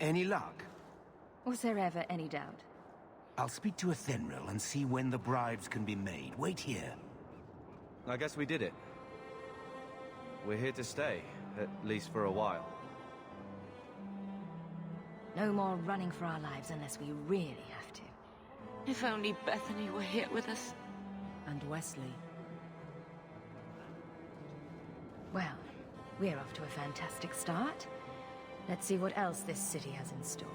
Any luck? Was there ever any doubt? I'll speak to Athenril and see when the bribes can be made. Wait here. I guess we did it. We're here to stay, at least for a while. No more running for our lives unless we really have to. If only Bethany were here with us. And Wesley. Well, we're off to a fantastic start. Let's see what else this city has in store.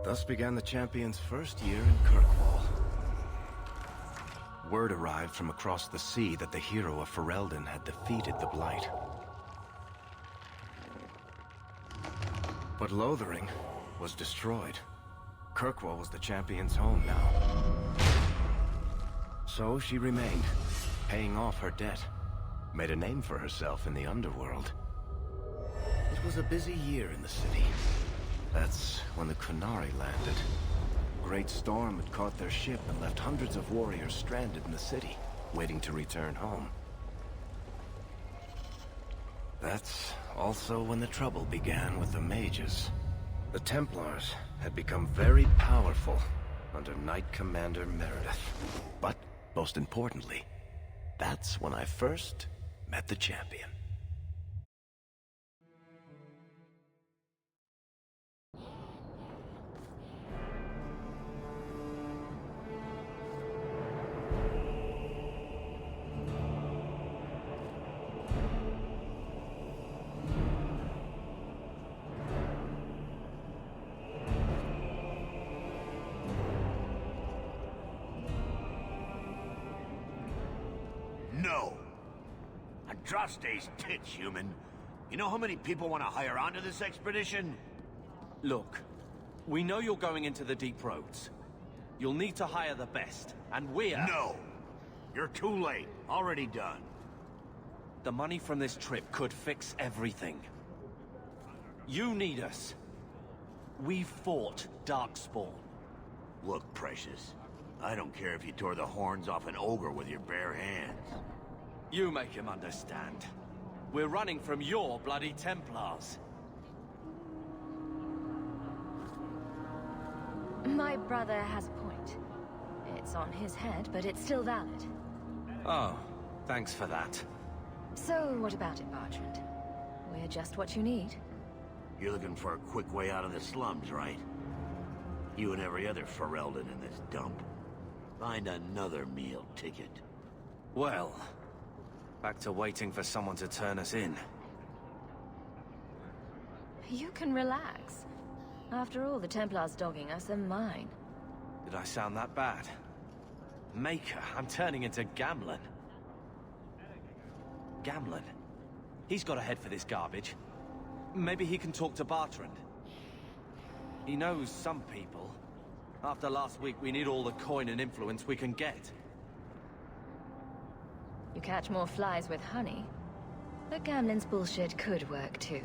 Thus began the champion's first year in Kirkwall. Word arrived from across the sea that the hero of Ferelden had defeated the Blight. But Lothering was destroyed. Kirkwall was the champion's home now. So she remained, paying off her debt. Made a name for herself in the underworld. It was a busy year in the city. That's when the Qunari landed. A great storm had caught their ship and left hundreds of warriors stranded in the city, waiting to return home. That's also when the trouble began with the mages. The Templars had become very powerful under Knight Commander Meredith. But, most importantly, that's when I first met the champion. No. Andraste's tits, human. You know how many people want to hire onto this expedition? Look, we know you're going into the deep roads. You'll need to hire the best, and we're... No! You're too late. Already done. The money from this trip could fix everything. You need us. We fought Darkspawn. Look, Precious. I don't care if you tore the horns off an ogre with your bare hands. You make him understand. We're running from your bloody Templars. My brother has a point. It's on his head, but it's still valid. Oh, thanks for that. So, what about it, Bertrand? We're just what you need. You're looking for a quick way out of the slums, right? You and every other Ferelden in this dump. Find another meal ticket. Well, back to waiting for someone to turn us in. You can relax. After all, the Templars dogging us are mine. Did I sound that bad? Maker, I'm turning into Gamlen. Gamlen? He's got a head for this garbage. Maybe he can talk to Bertrand. He knows some people. After last week, we need all the coin and influence we can get. You catch more flies with honey. But Gamlen's bullshit could work too.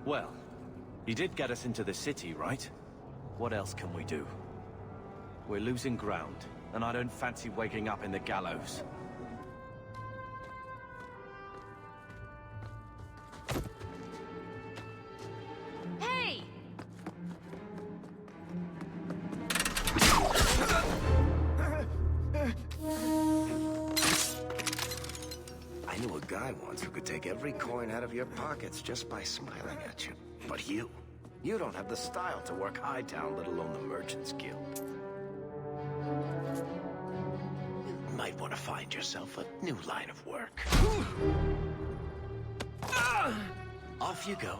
Well, he did get us into the city, right? What else can we do? We're losing ground, and I don't fancy waking up in the gallows. Hey! I knew a guy once who could take every coin out of your pockets just by smiling at you. But you don't have the style to work Hightown, let alone the Merchants Guild. You might want to find yourself a new line of work. Off you go.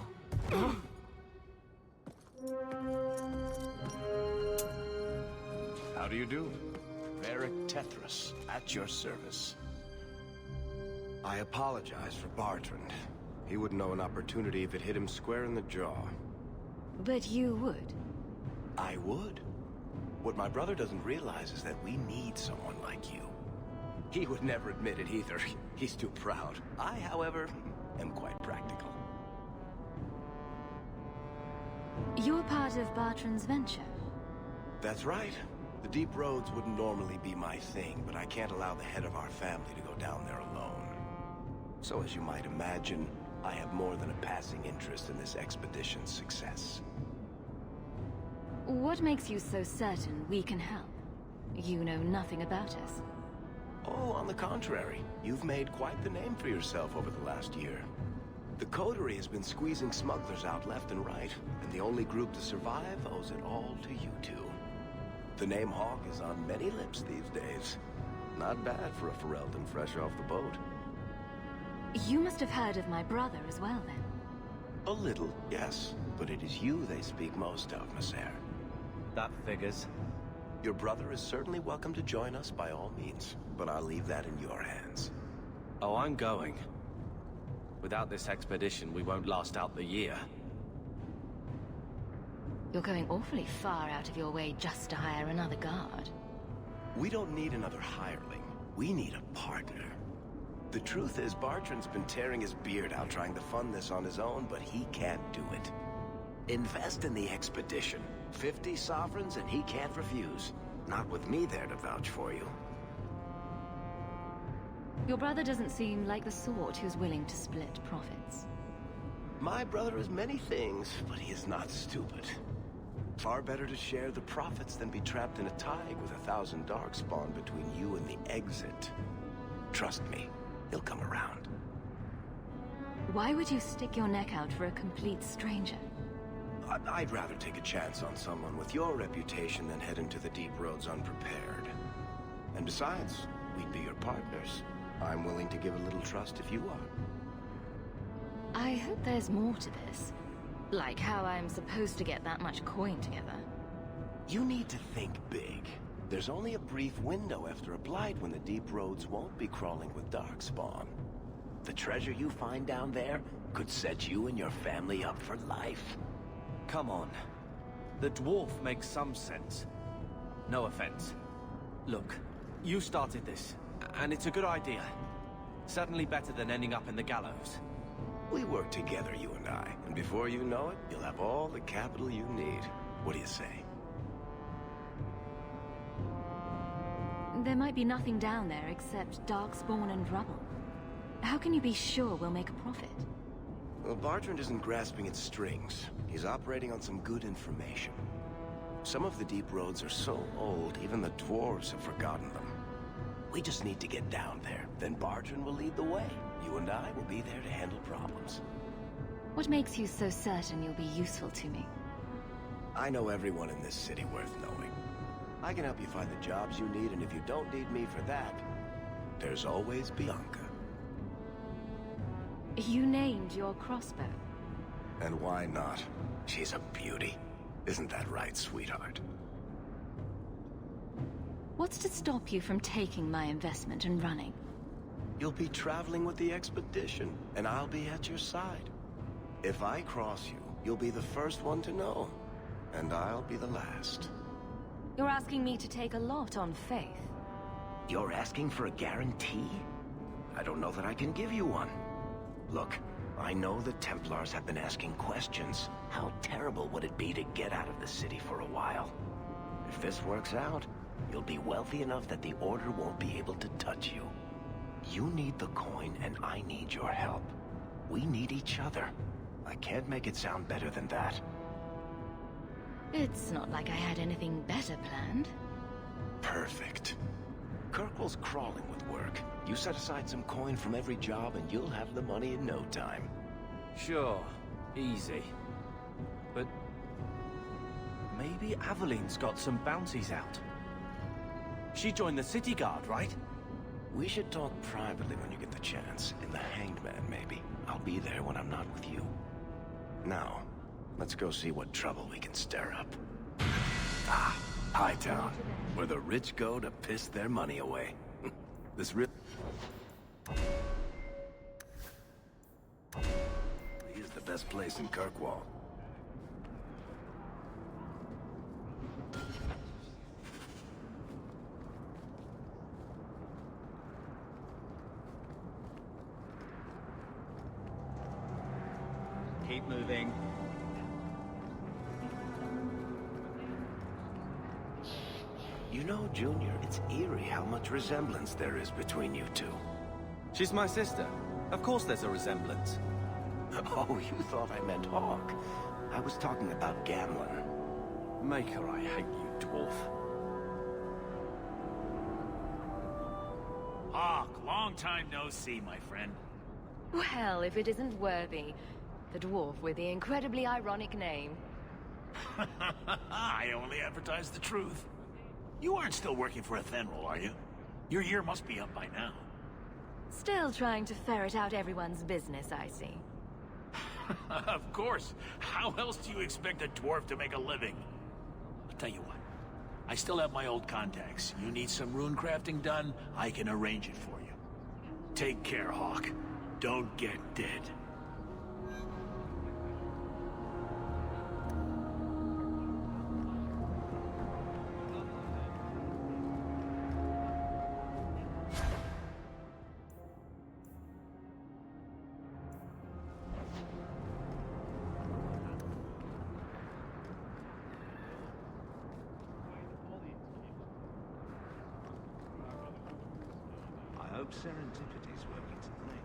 How do you do? Varric Tethras, at your service. I apologize for Bertrand. He wouldn't know an opportunity if it hit him square in the jaw. But you would. I would. What my brother doesn't realize is that we need someone like you. He would never admit it either. He's too proud. I, however, am quite practical. You're part of Bertrand's venture. That's right. The deep roads wouldn't normally be my thing, but I can't allow the head of our family to go down there alone. So as you might imagine, I have more than a passing interest in this expedition's success. What makes you so certain we can help? You know nothing about us. Oh, on the contrary, you've made quite the name for yourself over the last year. The Coterie has been squeezing smugglers out left and right, and the only group to survive owes it all to you two. The name Hawke is on many lips these days. Not bad for a Ferelden fresh off the boat. You must have heard of my brother as well, then. A little, yes, but it is you they speak most of, Monsieur. That figures. Your brother is certainly welcome to join us by all means, but I'll leave that in your hands. Oh, I'm going. Without this expedition, we won't last out the year. You're going awfully far out of your way just to hire another guard. We don't need another hireling. We need a partner. The truth is, Bartrand's been tearing his beard out trying to fund this on his own, but he can't do it. Invest in the expedition. 50 sovereigns and he can't refuse. Not with me there to vouch for you. Your brother doesn't seem like the sort who's willing to split profits. My brother is many things, but he is not stupid. Far better to share the profits than be trapped in a tide with 1,000 darkspawn between you and the exit. Trust me, he'll come around. Why would you stick your neck out for a complete stranger? I'd rather take a chance on someone with your reputation than head into the deep roads unprepared. And besides, we'd be your partners. I'm willing to give a little trust if you are. I hope there's more to this. Like how I'm supposed to get that much coin together. You need to think big. There's only a brief window after a blight when the deep roads won't be crawling with darkspawn. The treasure you find down there could set you and your family up for life. Come on. The dwarf makes some sense. No offense. Look, you started this, and it's a good idea. Certainly better than ending up in the gallows. We work together, you and I, and before you know it, you'll have all the capital you need. What do you say? There might be nothing down there except darkspawn and rubble. How can you be sure we'll make a profit? Well, Bartrand isn't grasping at strings. He's operating on some good information. Some of the deep roads are so old, even the dwarves have forgotten them. We just need to get down there. Then Bartrand will lead the way. You and I will be there to handle problems. What makes you so certain you'll be useful to me? I know everyone in this city worth knowing. I can help you find the jobs you need, and if you don't need me for that, there's always Bianca. You named your crossbow. And why not? She's a beauty. Isn't that right, sweetheart? What's to stop you from taking my investment and running? You'll be traveling with the expedition, and I'll be at your side. If I cross you, you'll be the first one to know, and I'll be the last. You're asking me to take a lot on faith. You're asking for a guarantee? I don't know that I can give you one. Look, I know the Templars have been asking questions. How terrible would it be to get out of the city for a while? If this works out, you'll be wealthy enough that the Order won't be able to touch you. You need the coin, and I need your help. We need each other. I can't make it sound better than that. It's not like I had anything better planned. Perfect. Kirkwall's crawling with work. You set aside some coin from every job and you'll have the money in no time. Sure, easy. But maybe Aveline's got some bounties out. She joined the city guard, right? We should talk privately when you get the chance. In the Hanged Man, maybe. I'll be there when I'm not with you. Now, let's go see what trouble we can stir up. Ah, Hightown, where the rich go to piss their money away. This is the best place in Kirkwall. Keep moving. You know, Junior, it's eerie how much resemblance there is between you two. She's my sister. Of course there's a resemblance. Oh, you thought I meant Hawke. I was talking about Gamlen. Maker, I hate you, dwarf. Hawke, long time no see, my friend. Well, if it isn't Worthy, the dwarf with the incredibly ironic name. I only advertise the truth. You aren't still working for Athenril, are you? Your year must be up by now. Still trying to ferret out everyone's business, I see. Of course. How else do you expect a dwarf to make a living? I'll tell you what. I still have my old contacts. You need some rune crafting done, I can arrange it for you. Take care, Hawke. Don't get dead. I hope serendipity's working tonight.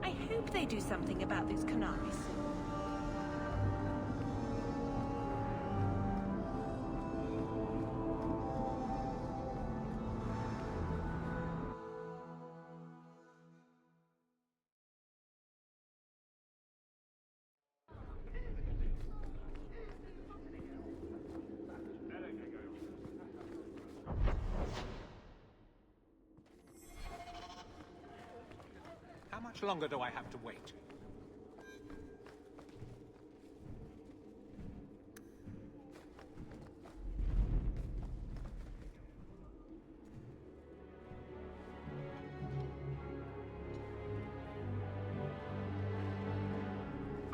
I hope they do something about those canaries. How much longer do I have to wait?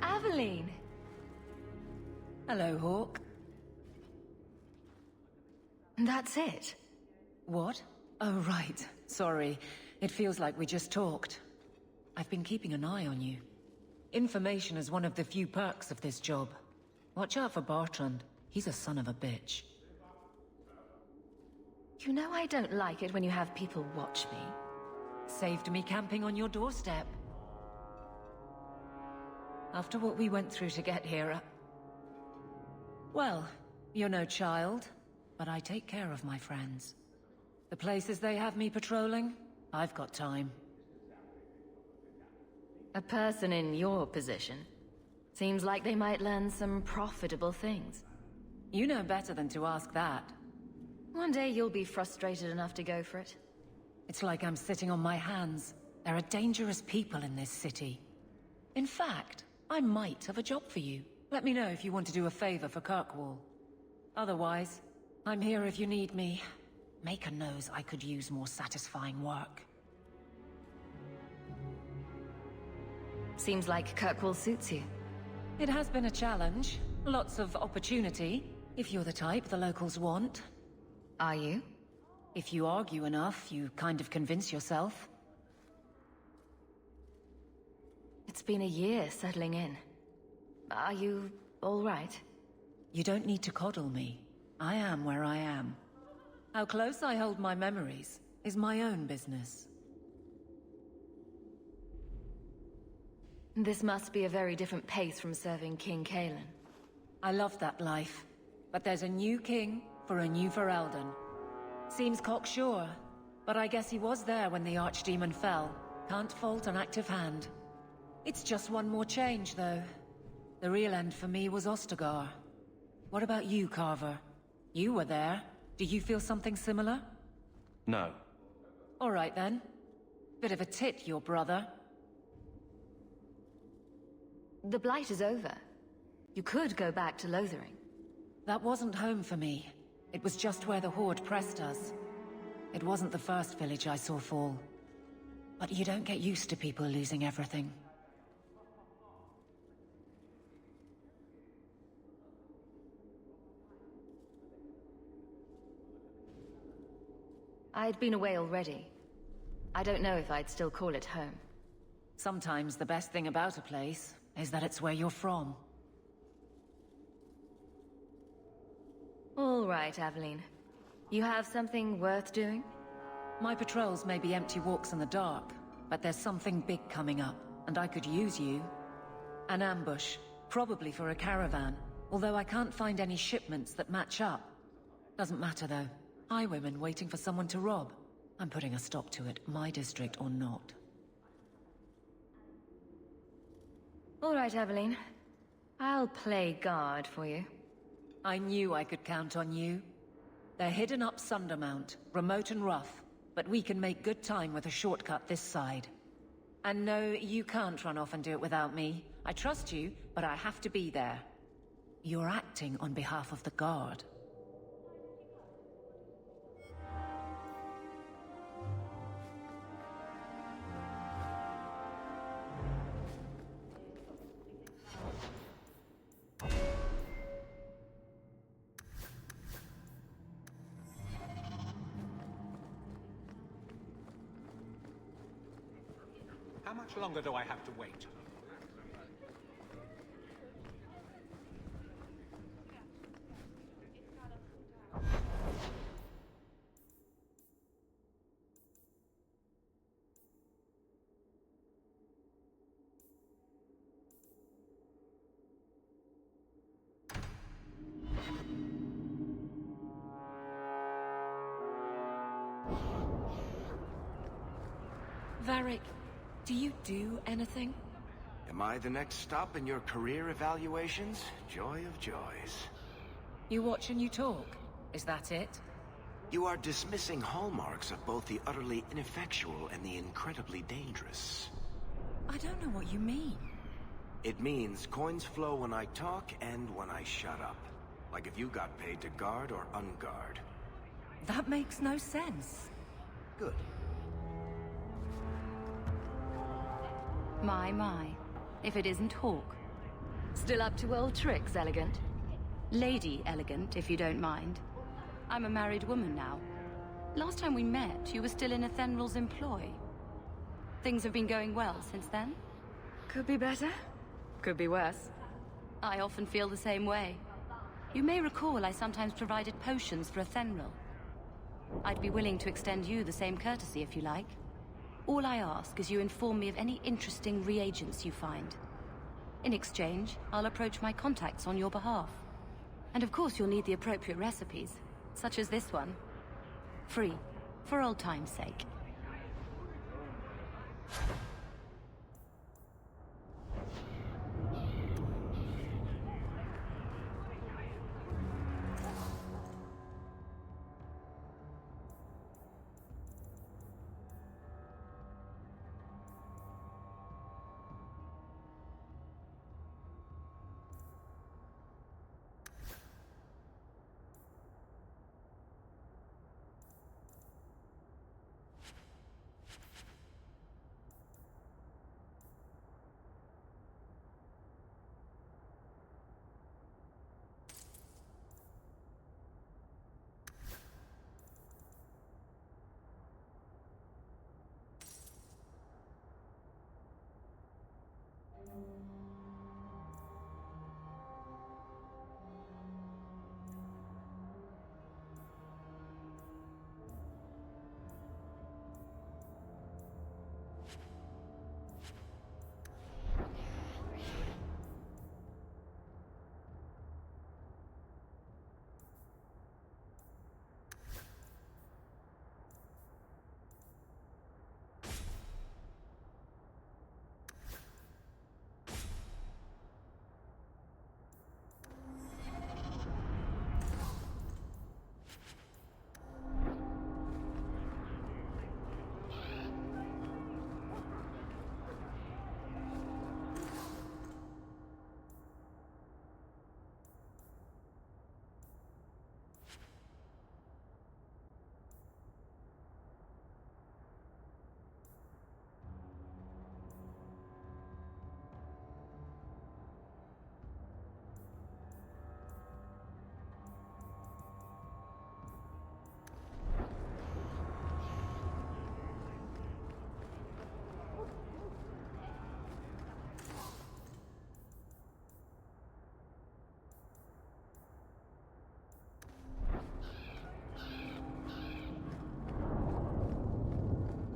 Aveline! Hello, Hawke. That's it. What? Oh, right. Sorry. It feels like we just talked. I've been keeping an eye on you. Information is one of the few perks of this job. Watch out for Bartrand. He's a son of a bitch. You know I don't like it when you have people watch me. Saved me camping on your doorstep. After what we went through to get here, well, you're no child, but I take care of my friends. The places they have me patrolling, I've got time. A person in your position. Seems like they might learn some profitable things. You know better than to ask that. One day you'll be frustrated enough to go for it. It's like I'm sitting on my hands. There are dangerous people in this city. In fact, I might have a job for you. Let me know if you want to do a favor for Kirkwall. Otherwise, I'm here if you need me. Maker knows I could use more satisfying work. Seems like Kirkwall suits you. It has been a challenge. Lots of opportunity, if you're the type the locals want. Are you? If you argue enough, you kind of convince yourself. It's been a year settling in. Are you all right? You don't need to coddle me. I am where I am. How close I hold my memories is my own business. This must be a very different pace from serving King Kalen. I love that life. But there's a new king for a new Ferelden. Seems cocksure, but I guess he was there when the Archdemon fell. Can't fault an active hand. It's just one more change, though. The real end for me was Ostagar. What about you, Carver? You were there. Do you feel something similar? No. All right, then. Bit of a tit, your brother. The Blight is over. You could go back to Lothering. That wasn't home for me. It was just where the Horde pressed us. It wasn't the first village I saw fall. But you don't get used to people losing everything. I'd been away already. I don't know if I'd still call it home. Sometimes the best thing about a place is that it's where you're from. All right, Aveline. You have something worth doing? My patrols may be empty walks in the dark, but there's something big coming up, and I could use you. An ambush, probably for a caravan, although I can't find any shipments that match up. Doesn't matter though. Highwaymen waiting for someone to rob. I'm putting a stop to it, my district or not. All right, Aveline. I'll play guard for you. I knew I could count on you. They're hidden up Sundermount, remote and rough, but we can make good time with a shortcut this side. And no, you can't run off and do it without me. I trust you, but I have to be there. You're acting on behalf of the Guard. How much longer do I have to wait? Varric, do you do anything? Am I the next stop in your career evaluations? Joy of joys. You watch and you talk. Is that it? You are dismissing hallmarks of both the utterly ineffectual and the incredibly dangerous. I don't know what you mean. It means coins flow when I talk and when I shut up. Like if you got paid to guard or unguard. That makes no sense. Good. My. If it isn't Hawke. Still up to old tricks, Elegant? Lady Elegant, if you don't mind. I'm a married woman now. Last time we met, you were still in Athenral's employ. Things have been going well since then? Could be better. Could be worse. I often feel the same way. You may recall I sometimes provided potions for Athenral. I'd be willing to extend you the same courtesy if you like. All I ask is you inform me of any interesting reagents you find. In exchange, I'll approach my contacts on your behalf. And of course you'll need the appropriate recipes, such as this one. Free, for old time's sake.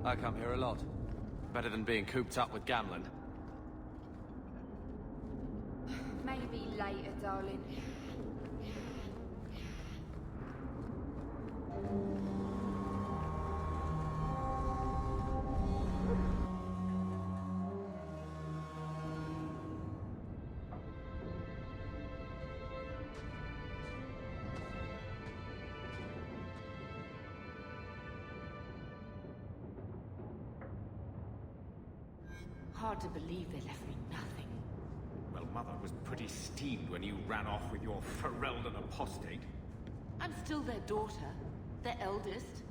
I come here a lot. Better than being cooped up with Gamlen. Maybe later, darling. Hard to believe they left me nothing. Well, Mother was pretty steamed when you ran off with your Ferelden apostate. I'm still their daughter, their eldest.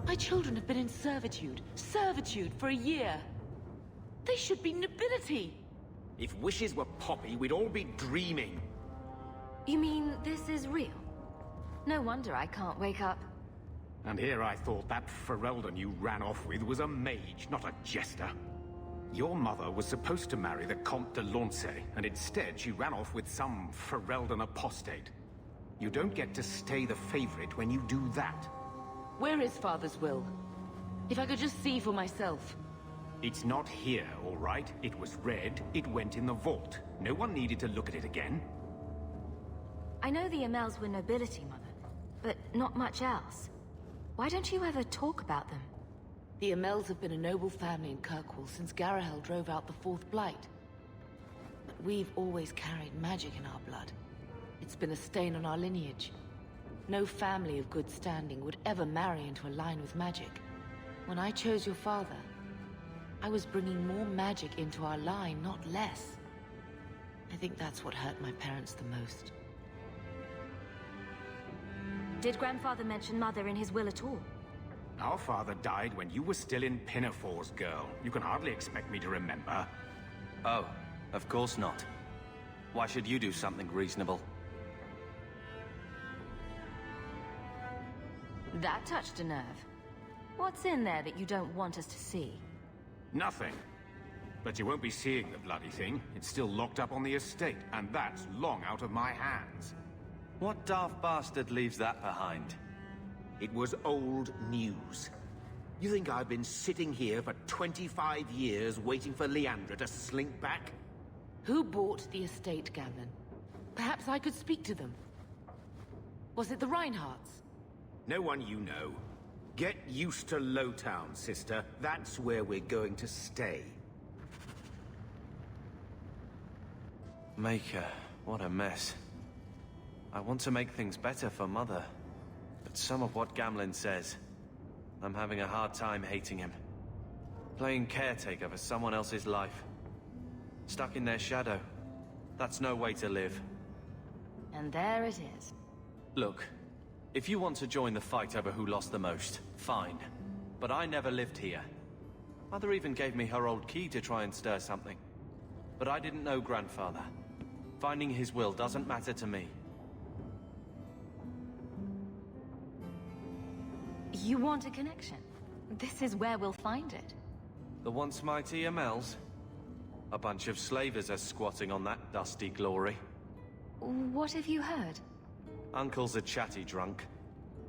My children have been in servitude for a year. They should be nobility. If wishes were poppy, we'd all be dreaming. You mean this is real? No wonder I can't wake up. And here I thought that Ferelden you ran off with was a mage, not a jester. Your mother was supposed to marry the Comte de Launcey, and instead she ran off with some Ferelden apostate. You don't get to stay the favorite when you do that. Where is Father's will? If I could just see for myself. It's not here, all right? It was read, it went in the vault. No one needed to look at it again. I know the Amels were nobility, Mother, but not much else. Why don't you ever talk about them? The Amels have been a noble family in Kirkwall since Garahel drove out the Fourth Blight. But we've always carried magic in our blood. It's been a stain on our lineage. No family of good standing would ever marry into a line with magic. When I chose your father, I was bringing more magic into our line, not less. I think that's what hurt my parents the most. Did Grandfather mention Mother in his will at all? Our father died when you were still in Pinafores, girl. You can hardly expect me to remember. Oh, of course not. Why should you do something reasonable? That touched a nerve. What's in there that you don't want us to see? Nothing. But you won't be seeing the bloody thing. It's still locked up on the estate, and that's long out of my hands. What daft bastard leaves that behind? It was old news. You think I've been sitting here for 25 years waiting for Leandra to slink back? Who bought the estate, Gamlen? Perhaps I could speak to them. Was it the Reinhardts? No one you know. Get used to Lowtown, sister. That's where we're going to stay. Maker, what a mess. I want to make things better for Mother. But some of what Gamlen says, I'm having a hard time hating him. Playing caretaker for someone else's life. Stuck in their shadow. That's no way to live. And there it is. Look, if you want to join the fight over who lost the most, fine. But I never lived here. Mother even gave me her old key to try and stir something. But I didn't know Grandfather. Finding his will doesn't matter to me. You want a connection? This is where we'll find it. The once mighty Amels? A bunch of slavers are squatting on that dusty glory. What have you heard? Uncle's a chatty drunk.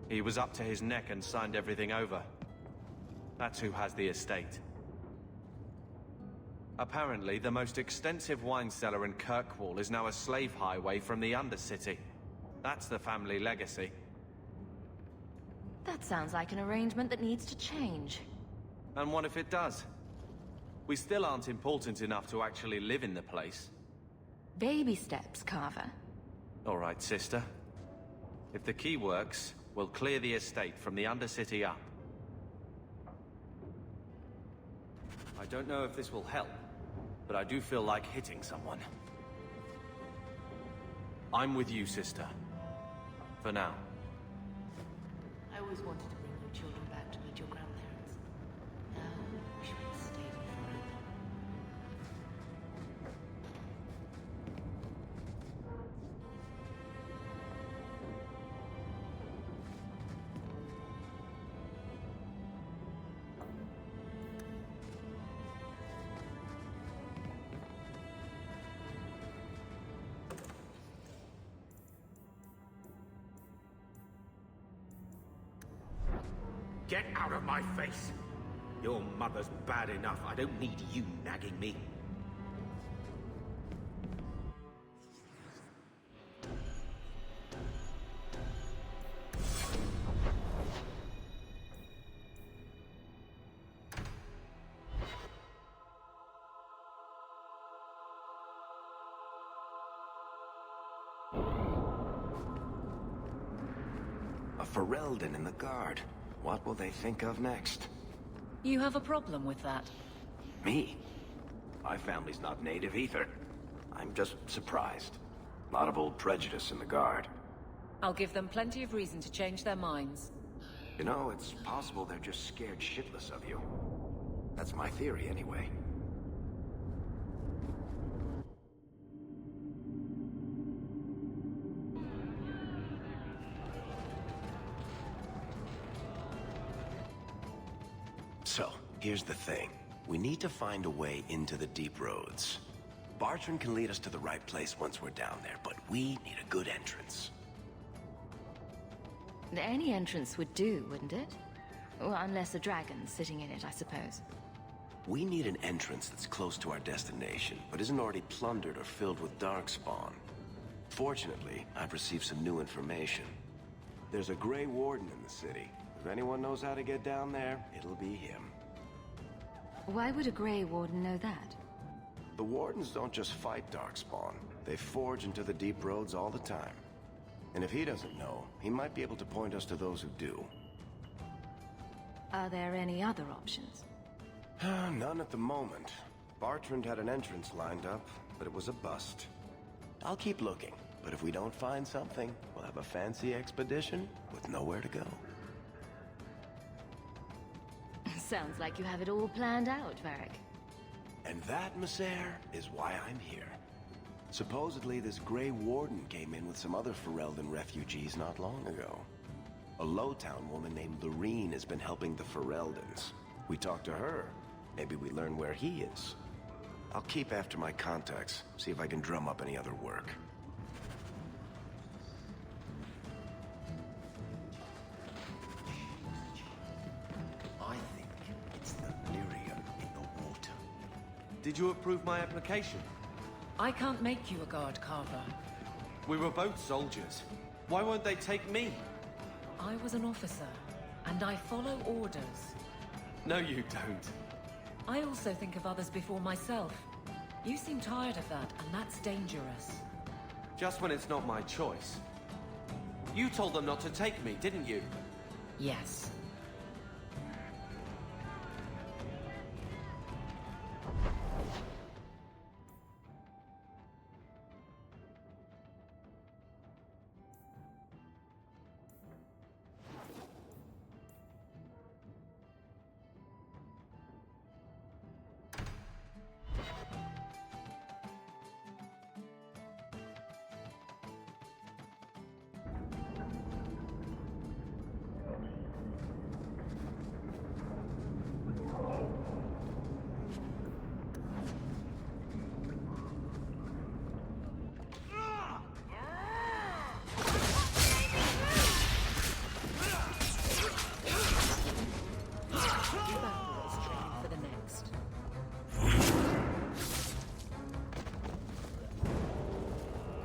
He was up to his neck and signed everything over. That's who has the estate. Apparently, the most extensive wine cellar in Kirkwall is now a slave highway from the Undercity. That's the family legacy. That sounds like an arrangement that needs to change. And what if it does? We still aren't important enough to actually live in the place. Baby steps, Carver. All right, sister. If the key works, we'll clear the estate from the Undercity up. I don't know if this will help, but I do feel like hitting someone. I'm with you, sister. For now. I always wanted to bring you children back to meet your grandparents. Now, I wish we'd stayed forever. Get out of my face! Your mother's bad enough. I don't need you nagging me. A Ferelden in the guard. What will they think of next? You have a problem with that? Me? My family's not native either. I'm just surprised. A lot of old prejudice in the guard. I'll give them plenty of reason to change their minds. You know, it's possible they're just scared shitless of you. That's my theory, anyway. So, here's the thing. We need to find a way into the deep roads. Bartrand can lead us to the right place once we're down there, but we need a good entrance. Any entrance would do, wouldn't it? Well, unless a dragon's sitting in it, I suppose. We need an entrance that's close to our destination, but isn't already plundered or filled with darkspawn. Fortunately, I've received some new information. There's a Grey Warden in the city. If anyone knows how to get down there, it'll be him. Why would a Grey Warden know that? The Wardens don't just fight darkspawn. They forge into the deep roads all the time. And if he doesn't know, he might be able to point us to those who do. Are there any other options? None at the moment. Bartrand had an entrance lined up, but it was a bust. I'll keep looking, but if we don't find something, we'll have a fancy expedition with nowhere to go. Sounds like you have it all planned out, Varric. And that, Misser, is why I'm here. Supposedly, this Grey Warden came in with some other Ferelden refugees not long ago. A Lowtown woman named Lorene has been helping the Fereldans. We talked to her. Maybe we learn where he is. I'll keep after my contacts, see if I can drum up any other work. I think it's the lyrium in the water. Did you approve my application? I can't make you a guard, Carver. We were both soldiers. Why won't they take me? I was an officer, and I follow orders. No, you don't. I also think of others before myself. You seem tired of that, and that's dangerous. Just when it's not my choice. You told them not to take me, didn't you? Yes.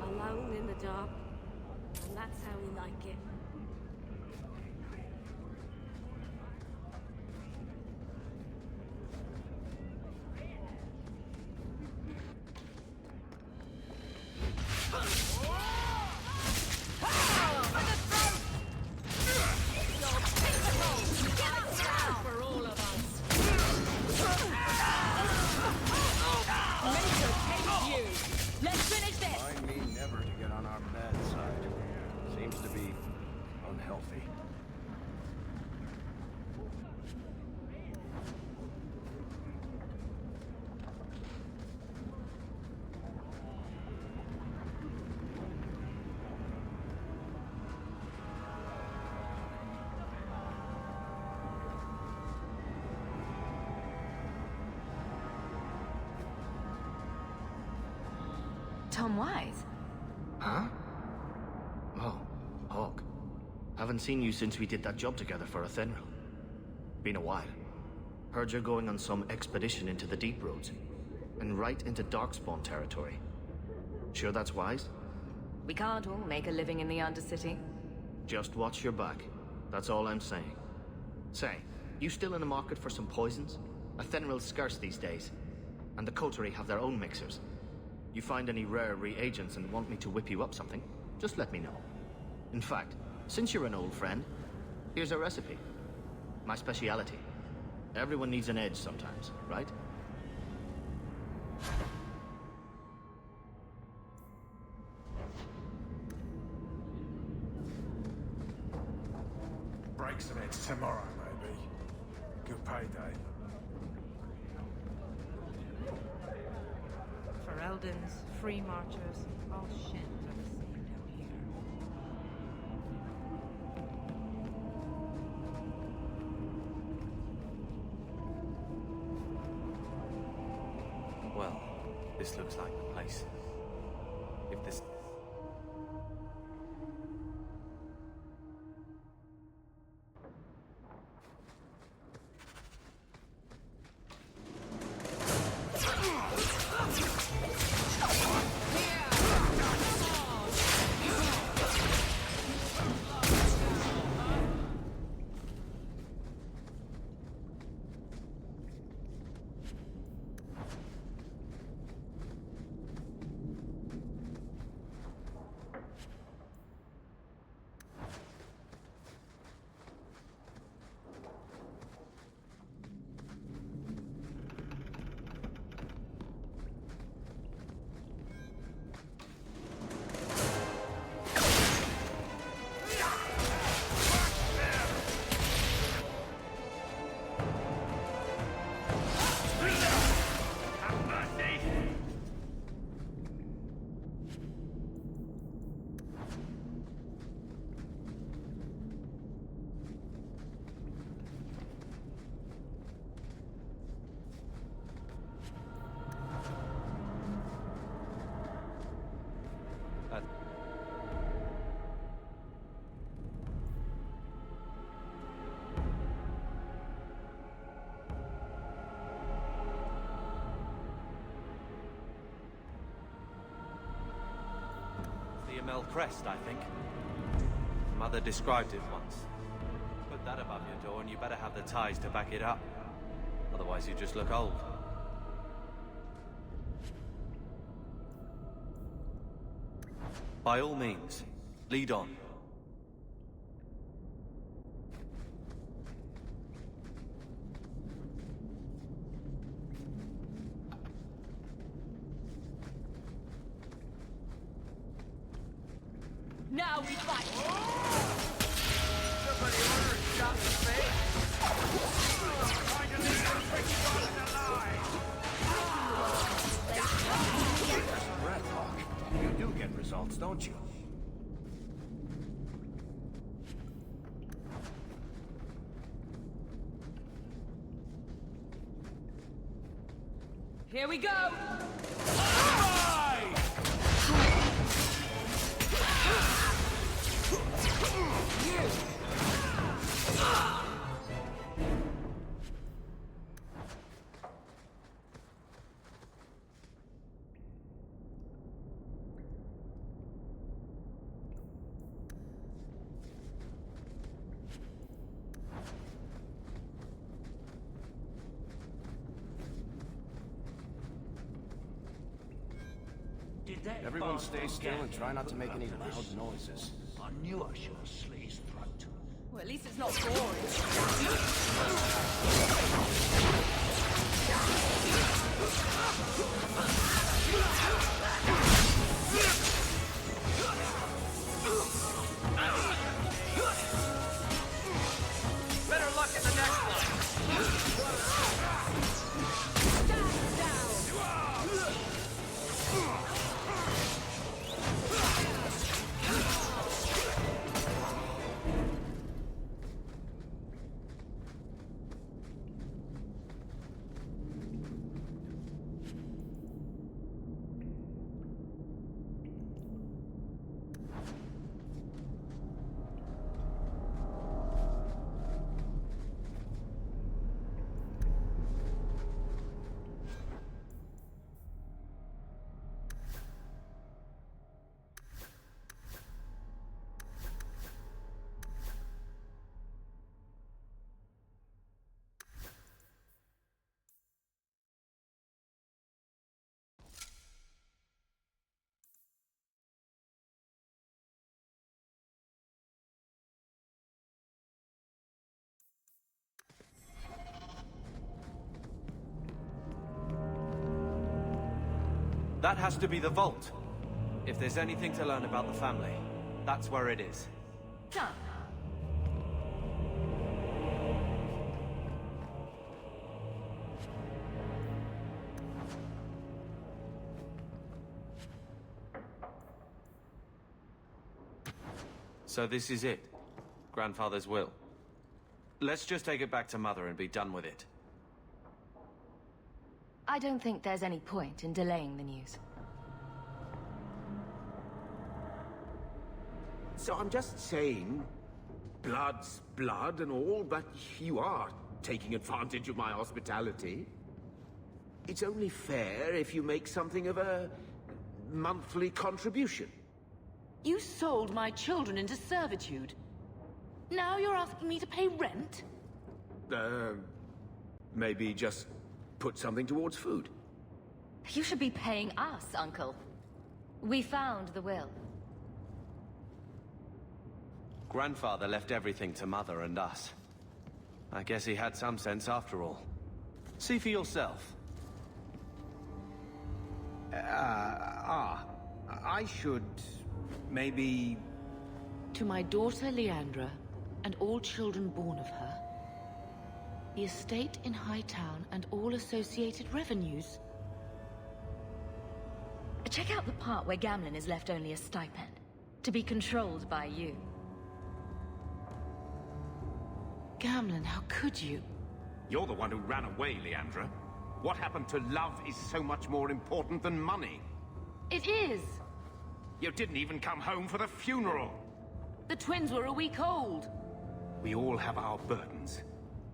Alone in the dark. And that's how we like it. Let's finish this! Mind me never to get on our bad side. Seems to be unhealthy. Tom Wise? Huh? Oh, Hawke. Haven't seen you since we did that job together for Athenril. Been a while. Heard you're going on some expedition into the Deep Roads. And right into Darkspawn territory. Sure that's wise? We can't all make a living in the Undercity. Just watch your back. That's all I'm saying. Say, you still in the market for some poisons? Athenril's scarce these days. And the Coterie have their own mixers. You find any rare reagents and want me to whip you up something, just let me know. In fact, since you're an old friend, here's a recipe. My speciality. Everyone needs an edge sometimes, right? Break some eggs tomorrow, maybe. Good payday. Fereldans, free marchers, all shit are the same down here. Well, this looks like the place. If this... crest, I think. Mother described it once. Put that above your door and you better have the ties to back it up. Otherwise you just look old. By all means, lead on. Now we fight! Somebody order a shot in the face? Trying to leave a pretty rotten alive! Breath, Hawke. You do get results, don't you? Here we go! Everyone stay still and try not to make any loud noises. I knew I should have slit his throat. Well, at least it's not boring. That has to be the vault. If there's anything to learn about the family, that's where it is. Done. So this is it. Grandfather's will. Let's just take it back to Mother and be done with it. I don't think there's any point in delaying the news. So I'm just saying, blood's blood and all, but you are taking advantage of my hospitality. It's only fair if you make something of a monthly contribution. You sold my children into servitude. Now you're asking me to pay rent? Maybe just put something towards food. You should be paying us, Uncle. We found the will. Grandfather left everything to Mother and us. I guess he had some sense after all. See for yourself. I should... maybe... To my daughter Leandra, and all children born of her, the estate in Hightown and all associated revenues. Check out the part where Gamlen is left only a stipend, to be controlled by you. Gamlen, how could you? You're the one who ran away, Leandra. What happened to love is so much more important than money. It is! You didn't even come home for the funeral. The twins were a week old. We all have our burdens.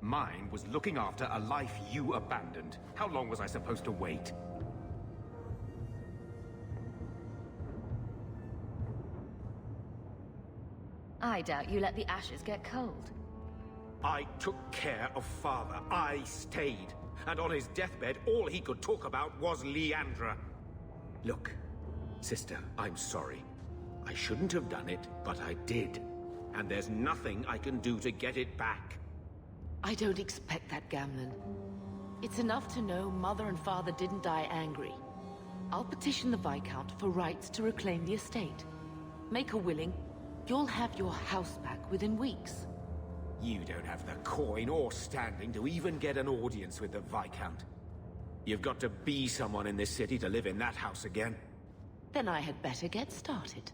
Mine was looking after a life you abandoned. How long was I supposed to wait? I doubt you let the ashes get cold. I took care of Father. I stayed. And on his deathbed, all he could talk about was Leandra. Look, sister, I'm sorry. I shouldn't have done it, but I did. And there's nothing I can do to get it back. I don't expect that, Gamlen. It's enough to know Mother and Father didn't die angry. I'll petition the Viscount for rights to reclaim the estate. Make her willing, you'll have your house back within weeks. You don't have the coin or standing to even get an audience with the Viscount. You've got to be someone in this city to live in that house again. Then I had better get started.